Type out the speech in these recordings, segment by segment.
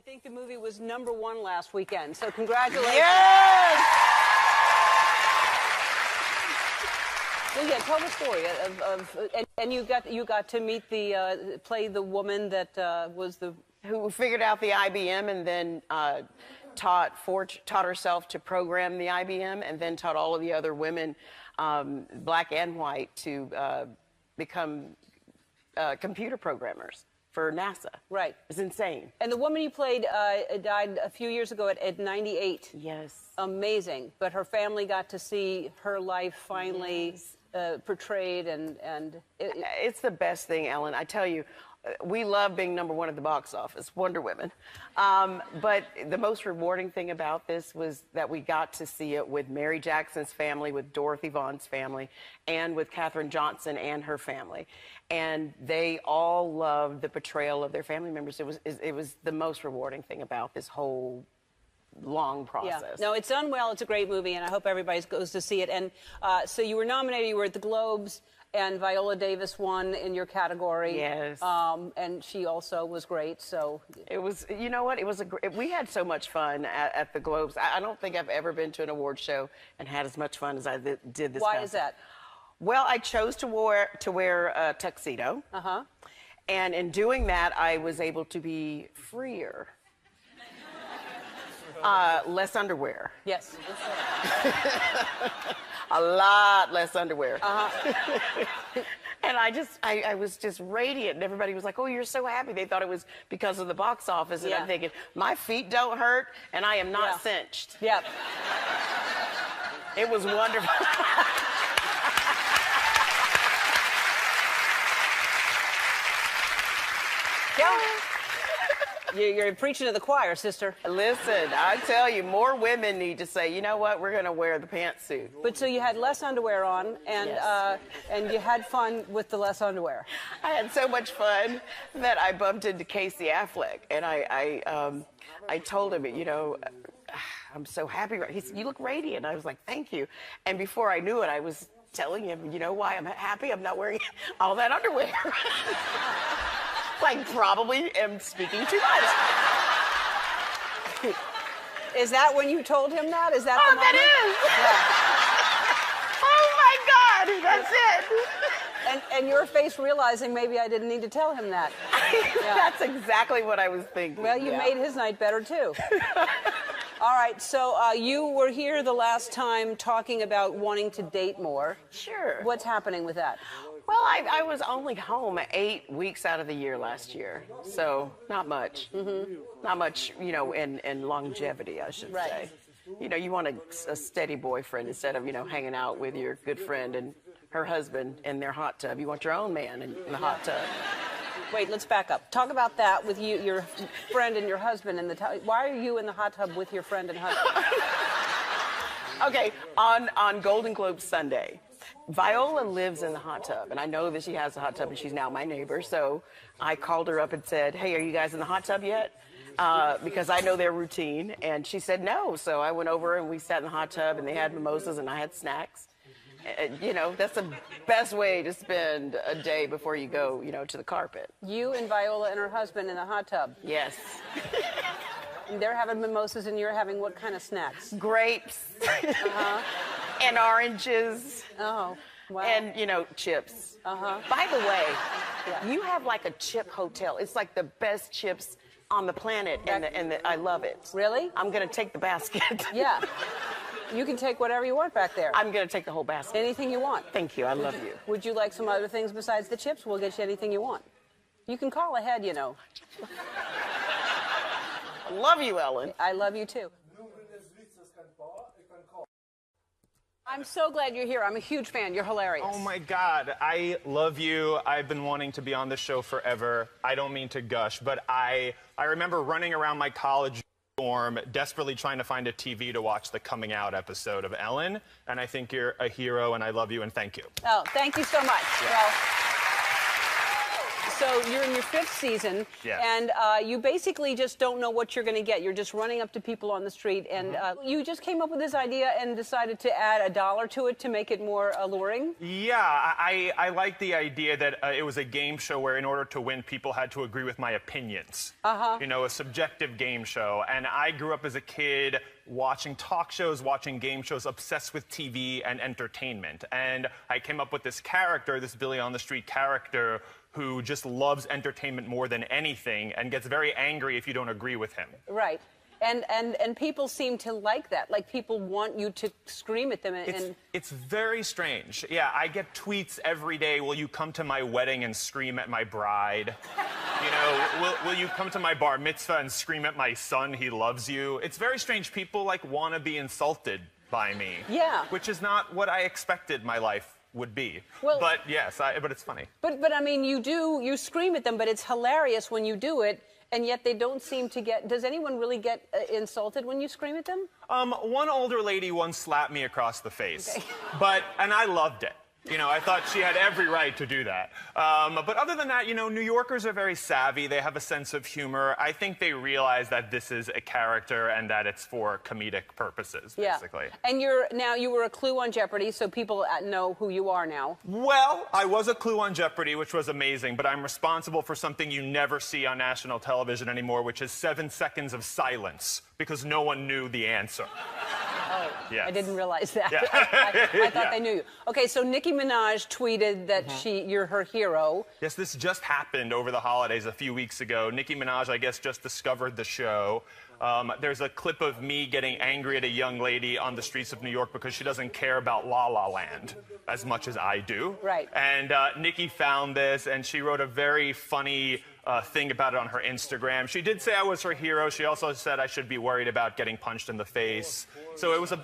think the movie was #1 last weekend, so congratulations. Yes! Well, yeah, tell the story and you got to meet play the woman that was the... Who figured out the IBM and then taught herself to program the IBM and then taught all of the other women, black and white, to become computer programmers for NASA. Right. It's insane. And the woman you played died a few years ago at 98. Yes. Amazing. But her family got to see her life finally portrayed, and it's the best thing, Ellen. I tell you, we love being #1 at the box office, Wonder Woman. But the most rewarding thing about this was that we got to see it with Mary Jackson's family, with Dorothy Vaughn's family, and with Katherine Johnson and her family. And they all loved the portrayal of their family members. It was the most rewarding thing about this whole long process. Yeah. No, it's done well. It's a great movie, and I hope everybody goes to see it. And so you were nominated. You were at the Globes, and Viola Davis won in your category. Yes. And she also was great. So it was. You know what? It was we had so much fun at the Globes. I don't think I've ever been to an award show and had as much fun as I did this. Why is that? Well, I chose to wear a tuxedo. And in doing that, I was able to be freer. Less underwear. Yes. A lot less underwear. And I was just radiant, and everybody was like, "Oh, you're so happy." They thought it was because of the box office, and I'm thinking, my feet don't hurt, and I am not cinched. Yep. It was wonderful. You're preaching to the choir, sister. Listen, I tell you, more women need to say, you know what, we're going to wear the pantsuit. But so you had less underwear on, and and you had fun with the less underwear. I had so much fun that I bumped into Casey Affleck, and I told him, you know, I'm so happy. He said, "You look radiant." I was like, "Thank you." And before I knew it, I was telling him, you know why I'm happy? I'm not wearing all that underwear. Like, probably am speaking too much. Is that when you told him that? Is that the moment? That is. Yeah. Oh, my God, that's it. And your face realizing maybe I didn't need to tell him that. That's exactly what I was thinking. Well, you made his night better, too. All right, so you were here the last time talking about wanting to date more. Sure. What's happening with that? Well, I was only home 8 weeks out of the year last year, so not much. Not much, you know, in longevity, I should say. You know, you want a steady boyfriend instead of, you know, hanging out with your good friend and her husband in their hot tub. You want your own man in the hot tub. Wait, let's back up. Talk about that with your friend and your husband in the tub. Why are you in the hot tub with your friend and husband? Okay, on Golden Globe Sunday, Viola lives in the hot tub, and I know that she has a hot tub, and she's now my neighbor, so I called her up and said, "Hey, are you guys in the hot tub yet?" Because I know their routine, and she said no, so I went over and we sat in the hot tub, and they had mimosas, and I had snacks. You know, that's the best way to spend a day before you go, you know, to the carpet. You and Viola and her husband in the hot tub. Yes. And they're having mimosas, and you're having what kind of snacks? Grapes. And oranges. Oh, wow. And, you know, chips. By the way, you have like a chip hotel. It's like the best chips on the planet, and I love it. Really? I'm going to take the basket. Yeah. You can take whatever you want back there. I'm going to take the whole basket. Anything you want. Thank you. I love you. Would you like some other things besides the chips? We'll get you anything you want. You can call ahead, you know. I love you, Ellen. I love you, too. I'm so glad you're here. I'm a huge fan. You're hilarious. Oh, my God. I love you. I've been wanting to be on this show forever. I don't mean to gush, but I remember running around my college dorm desperately trying to find a TV to watch the Coming Out episode of Ellen, and I think you're a hero, and I love you, and thank you. Oh, thank you so much. Yeah. Well, So you're in your 5th season, Yes. and you basically just don't know what you're going to get. You're just running up to people on the street, and you just came up with this idea and decided to add $1 to it to make it more alluring. Yeah, I like the idea that it was a game show where in order to win, people had to agree with my opinions. You know, a subjective game show. And I grew up as a kid watching talk shows, watching game shows, obsessed with TV and entertainment. And I came up with this character, this Billy on the Street character, who just loves entertainment more than anything and gets very angry if you don't agree with him. Right. And people seem to like that. Like, people want you to scream at them. It's very strange. Yeah, I get tweets every day, will you come to my wedding and scream at my bride? You know, will you come to my bar mitzvah and scream at my son, he loves you? It's very strange. People, like, want to be insulted by me. Yeah. Which is not what I expected my life would be. Well, but yes, but it's funny. But I mean, you scream at them, but it's hilarious when you do it. And yet they don't seem to get... Does anyone really get insulted when you scream at them? One older lady once slapped me across the face. Okay. And I loved it. You know, I thought she had every right to do that. But other than that, you know, New Yorkers are very savvy. They have a sense of humor. I think they realize that this is a character and that it's for comedic purposes, basically. Yeah. And you were a clue on Jeopardy, so people know who you are now. Well, I was a clue on Jeopardy, which was amazing, but I'm responsible for something you never see on national television anymore, which is 7 seconds of silence, because no one knew the answer. Oh, yes. I didn't realize that. Yeah. I thought they knew you. Okay, so Nicki Minaj tweeted that you're her hero. Yes, this just happened over the holidays a few weeks ago. Nicki Minaj, I guess, just discovered the show. There's a clip of me getting angry at a young lady on the streets of New York because she doesn't care about La La Land as much as I do. Right. And Nicki found this, and she wrote a very funny thing about it on her Instagram. She did say I was her hero. She also said I should be worried about getting punched in the face. So it was a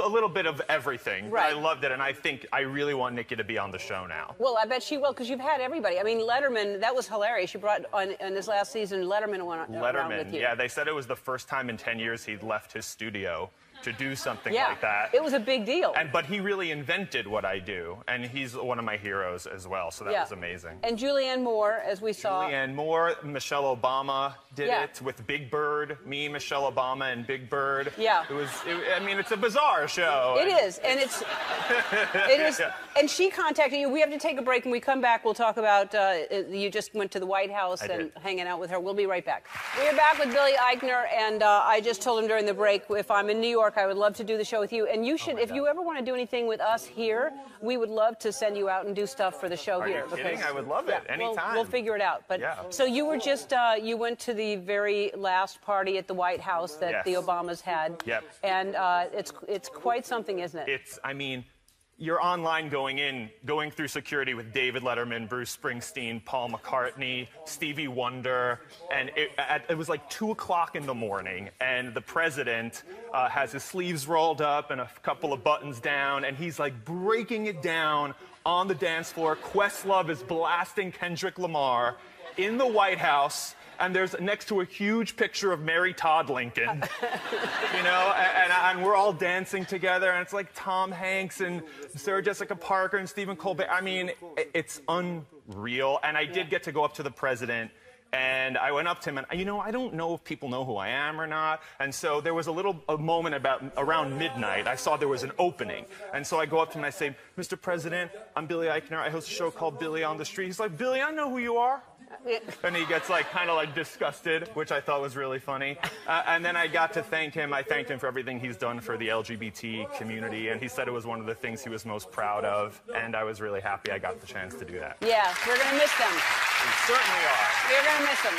little bit of everything. Right. I loved it, and I think I really want Nicki to be on the show now. Well, I bet she will, because you've had everybody. I mean, Letterman, that was hilarious. You brought on this last season, Letterman went around with you. Yeah, they said it was the first time in 10 years he'd left his studio to do something Yeah, like that. it was a big deal. But he really invented what I do, and he's one of my heroes as well, so that was amazing. And Julianne Moore, as we saw. Julianne Moore, Michelle Obama did Yeah. it with Big Bird, me, Michelle Obama, and Big Bird. Yeah. I mean, it's a bizarre show. It is, and it is. And she contacted you. We have to take a break, and we come back. We'll talk about you just went to the White House and hanging out with her. We'll be right back. We are back with Billy Eichner, and I just told him during the break, if I'm in New York, I would love to do the show with you. And you should, if you ever want to do anything with us here, we would love to send you out and do stuff for the show here. Are you kidding? I would love it. Anytime. We'll figure it out. But so you were just you went to the very last party at the White House that the Obamas had. Yep. And it's quite something, isn't it? I mean, you're online going through security with David Letterman, Bruce Springsteen, Paul McCartney, Stevie Wonder, and it was like 2 o'clock in the morning, and the president has his sleeves rolled up and a couple of buttons down, and he's like breaking it down on the dance floor. Questlove is blasting Kendrick Lamar in the White House. And there's next to a huge picture of Mary Todd Lincoln, you know, and we're all dancing together, and it's like Tom Hanks and Sarah Jessica Parker and Stephen Colbert. I mean, it's unreal. And I did get to go up to the president, and I went up to him, and, you know, I don't know if people know who I am or not. And so there was a moment around midnight. I saw there was an opening. And so I go up to him and I say, Mr. President, I'm Billy Eichner. I host a show called Billy on the Street. He's like, Billy, I know who you are. And he gets like kind of like disgusted, which I thought was really funny. And then I got to thank him. I thanked him for everything he's done for the LGBT community, and he said it was one of the things he was most proud of. And I was really happy I got the chance to do that. Yeah, we're gonna miss them. We certainly are. We're gonna miss them.